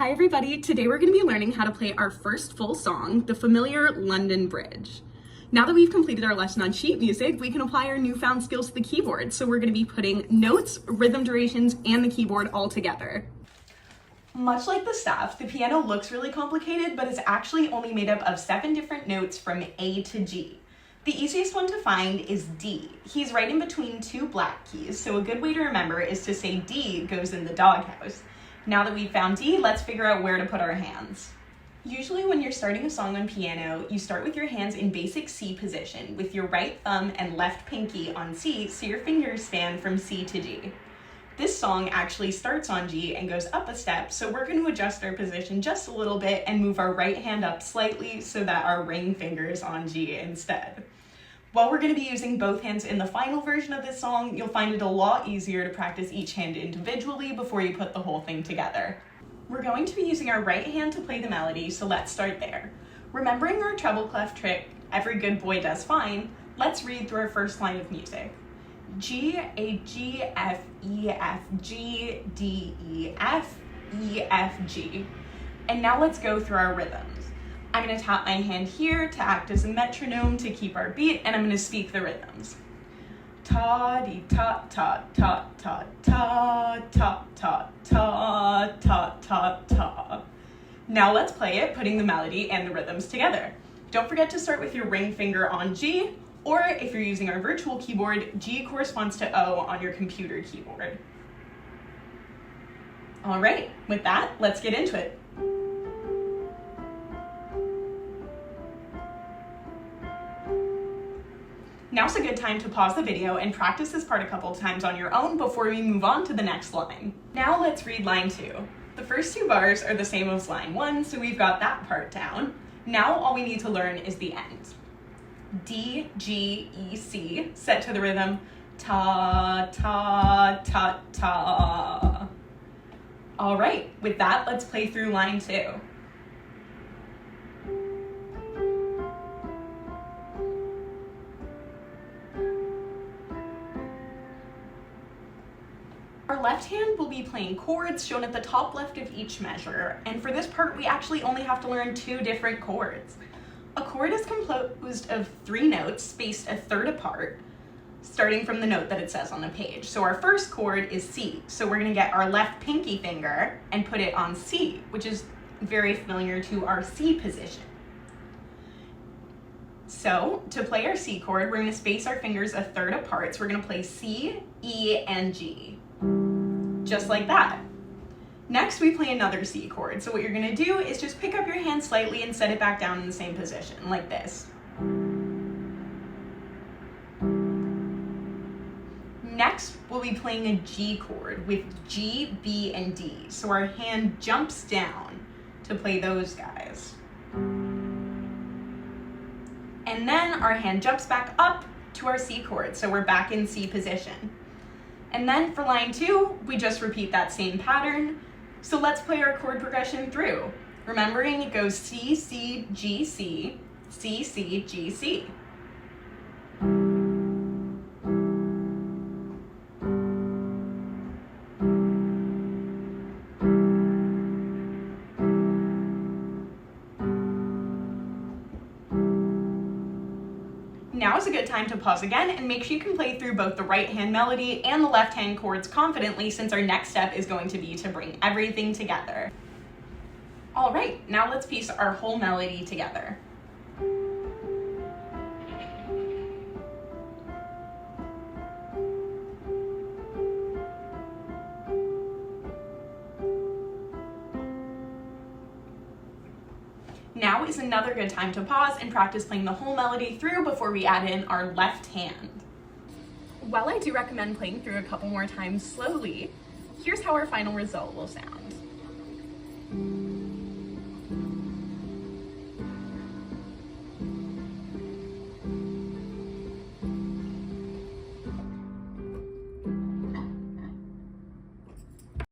Hi everybody, today we're going to be learning how to play our first full song, the familiar London Bridge. Now that we've completed our lesson on sheet music, we can apply our newfound skills to the keyboard. So we're going to be putting notes, rhythm durations, and the keyboard all together. Much like the staff, the piano looks really complicated, but is actually only made up of 7 different notes from A to G. The easiest one to find is D. He's right in between 2 black keys, so a good way to remember is to say D goes in the doghouse. Now that we've found D, let's figure out where to put our hands. Usually when you're starting a song on piano, you start with your hands in basic C position, with your right thumb and left pinky on C, so your fingers span from C to G. This song actually starts on G and goes up a step, so we're going to adjust our position just a little bit and move our right hand up slightly so that our ring finger is on G instead. While we're going to be using both hands in the final version of this song, you'll find it a lot easier to practice each hand individually before you put the whole thing together. We're going to be using our right hand to play the melody, so let's start there. Remembering our treble clef trick, every good boy does fine, let's read through our first line of music. G, A, G, F, E, F, G, D, E, F, E, F, G. And now let's go through our rhythms. I'm going to tap my hand here to act as a metronome to keep our beat, and I'm going to speak the rhythms. Ta-dee-ta-ta-ta-ta-ta-ta-ta-ta-ta-ta. Now let's play it, putting the melody and the rhythms together. Don't forget to start with your ring finger on G, or if you're using our virtual keyboard, G corresponds to O on your computer keyboard. All right, with that, let's get into it. Now's a good time to pause the video and practice this part a couple times on your own before we move on to the next line. Now let's read line 2. The first 2 bars are the same as line 1, so we've got that part down. Now all we need to learn is the end. D, G, E, C, set to the rhythm ta, ta, ta, ta. All right, with that, let's play through line 2. Our left hand will be playing chords shown at the top left of each measure, and for this part we actually only have to learn 2 different chords. A chord is composed of 3 notes spaced a third apart, starting from the note that it says on the page. So our first chord is C, so we're going to get our left pinky finger and put it on C, which is very familiar to our C position. So to play our C chord, we're going to space our fingers a third apart, so we're going to play C, E, and G. Just like that. Next, we play another C chord. So what you're going to do is just pick up your hand slightly and set it back down in the same position, like this. Next, we'll be playing a G chord with G, B, and D. So our hand jumps down to play those guys. And then our hand jumps back up to our C chord. So we're back in C position. And then for line 2, we just repeat that same pattern. So let's play our chord progression through. Remembering it goes C, C, G, C, C, C, G, C. Now is a good time to pause again and make sure you can play through both the right hand melody and the left hand chords confidently, since our next step is going to be to bring everything together. All right, now let's piece our whole melody together. Now is another good time to pause and practice playing the whole melody through before we add in our left hand. While I do recommend playing through a couple more times slowly, here's how our final result will sound.